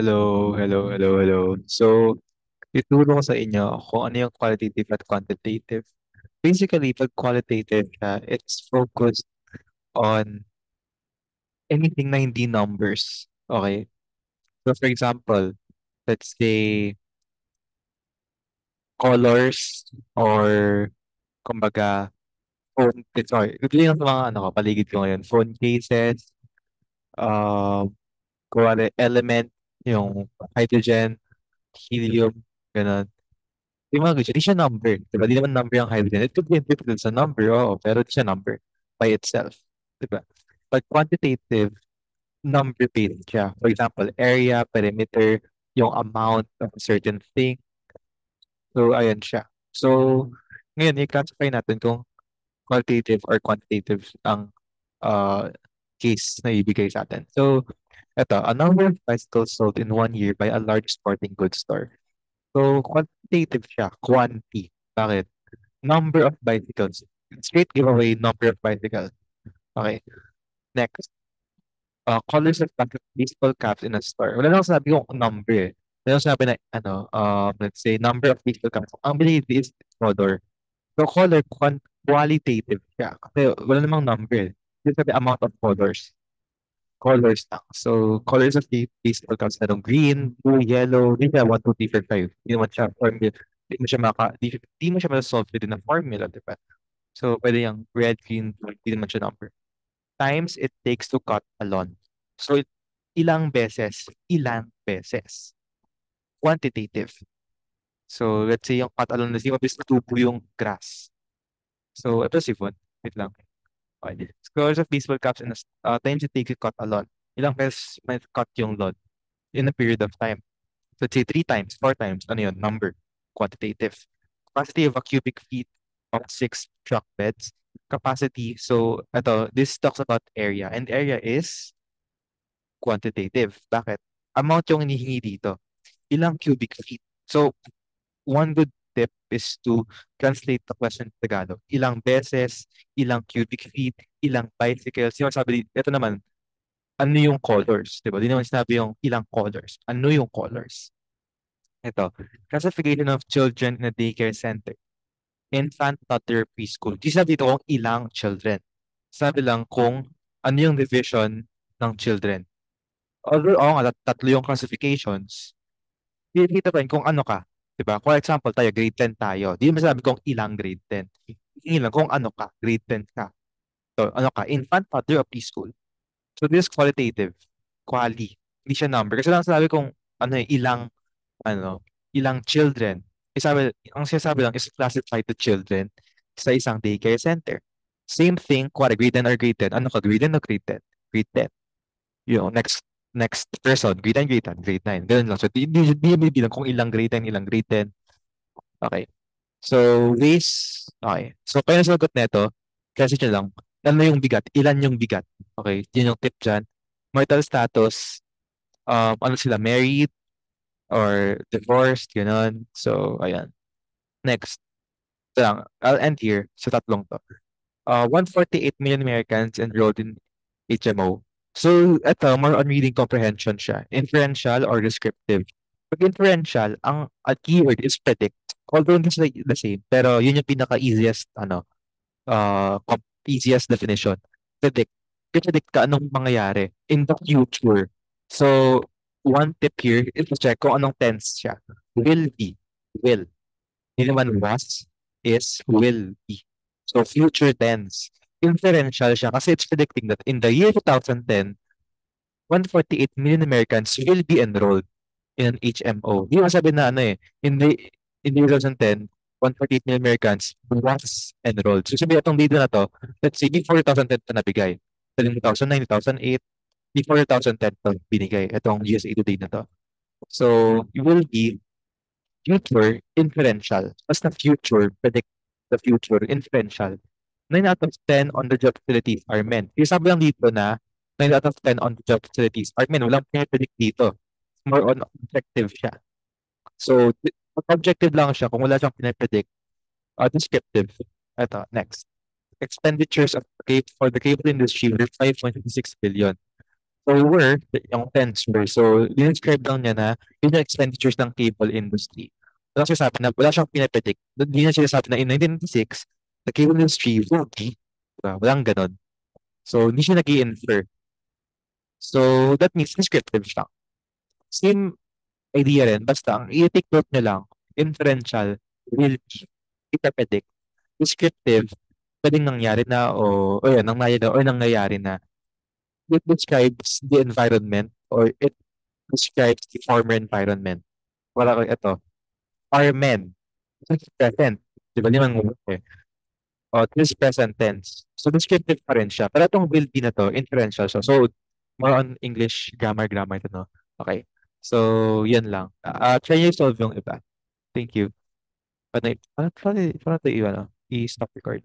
Hello, hello, hello, hello. So, ituro ko sa inyo kung ano yung qualitative at quantitative. Basically, pag qualitative siya, it's focused on anything na hindi numbers. Okay? So, for example, let's say colors or kumbaga phone, sorry, ito yung mga ano ko, paligid ko ngayon. Phone cases, uh, kuwari element, yung hydrogen, helium, ganun. Yung mga ganyan, di siya number. Diba? Di naman number yung hydrogen. It could be interpreted sa number, oo, pero di siya number by itself. Diba? Pag quantitative, number-based siya. For example, area, perimeter, yung amount of a certain thing. So, ayan siya. So, ngayon, i-classify natin kung qualitative or quantitative ang uh, case na ibigay sa atin. So, eto, a number of bicycles sold in 1 year by a large sporting goods store. So, quantitative siya, quantity. Bakit? Number of bicycles. Straight giveaway, number of bicycles. Okay. Next. Colors of baseball caps in a store. Wala lang sabi yung number eh. Wala lang sabi na, ano, let's say, number of baseball caps. Ang binili is color. So, color, qualitative siya. Kasi wala namang number eh. Yung sabi, amount of colors. Colors lang. So, colors of the baseball caps na green, blue, yellow. Hindi siya 1, 2, 3, 4, 5. Hindi naman siya formula. Di mo siya ma-solve within a formula, di ba? So, pwede yung red, green, blue, hindi naman siya number. Times it takes to cut a lawn. So, ilang beses. Quantitative. So, let's say yung cut a lawn, let's say mabilis tubo yung grass. So, ito si Von. Wait lang. Okay. Scores of baseball caps and times it takes to cut a lawn. Ilang beses may cut yung lawn in a period of time. So, let's say 3 times, 4 times. Ano yun? Number. Quantitative. Capacity of a cubic feet of 6 truck beds. Capacity. So, this talks about area. And area is quantitative. Bakit? Amount yung hinihingi dito. Ilang cubic feet. So, one good tip is to translate the question to Tagalog. Ilang beses, ilang cubic feet, ilang bicycles. Yung sabi, ito naman, ano yung colors? Diba? Di naman sinabi yung ilang colors. Ano yung colors? Ito, classification of children in a daycare center. Infant, toddler, preschool. Di sabi dito kung ilang children. Sabi lang kung ano yung division ng children. Although, oo nga, tatlo yung classifications. Kita pa rin kung ano ka. Diba? For example, tayo, grade 10 tayo. Di mo sabi kung ilang grade 10. Hindi lang kung ano ka, grade 10 ka. So, ano ka, infant, toddler, o preschool. So, this is qualitative. Quali. Hindi siya number. Kasi lang sabi kung ano ilang children. Ang sinasabi lang is classify the children sa isang daycare center. Same thing, kuwari grade 10 or grade 10. Ano ka, grade 10 o grade 10? Grade 10. Next person, grade 10, grade 10, grade 9. Ganun lang. So, di mo bilang kung ilang grade 10, ilang grade 10. Okay. So, ways, okay. So, kaya nasagot nito, kasi siya lang, ano yung bigat? Ilan yung bigat? Okay. Yun yung tip dyan. Marital status, ano sila, married or divorced, ganun. So, ayan. Next. Ito lang, I'll end here sa tatlong to. 148 million Americans enrolled in HMO. So, ito, more on reading comprehension siya. Inferential or descriptive. Pag inferential, ang keyword is predict. Although it's like the same, pero yun yung pinaka-easiest, easiest definition. Predict. Predict ka anong mangyayari in the future. So, one tip here is to check kung anong tense siya. Will be. Will. Hindi naman was, is, will be. So, future tense. Inferential siya kasi it's predicting that in the year 2010, 148 million Americans will be enrolled in an HMO. Hindi mo sabi na ano eh, in the year 2010, 148 million Americans was enrolled. So, sabi itong data na to, let's say, before 2010 ito nabigay. So, in 2009, 2008, before 2010 ito binigay. Itong USA Today na to. So, it will be future inferential. Basta future, predict the future, inferential. 9 out of 10 on the job facilities are men. Yung sabi lang dito na 9 out of 10 on the job facilities are men. Walang predict dito. More on objective siya. So, objective lang siya kung wala siyang pinapredict. Descriptive. Ito, next. Expenditures for the cable industry were 5.6 billion. So were, yung tense were. So, describe lang niya na yun yung expenditures ng cable industry. Wala siyang pinapredict. Hindi niya sinasabi na in 1996, the cable industry will be, diba? Walang ganon. So, hindi siya nag-i-infer. So, that means descriptive siya. Same idea rin, basta ang i-take note niya lang, inferential, will be, ipapredict. Descriptive, pwedeng nangyari na o yan, nangyari na or nangyayari na. It describes the environment or it describes the former environment. Wala ko ito. Are men. So, it's present. Di ba? Limang ngulo eh. O, this is present tense. So, descriptive pa rin siya. Pero itong will be na to, inferential siya. So, more on English grammar to, no? Okay. So, yan lang. Try nyo solve yung iba. Thank you. Paano tayo i-stop record?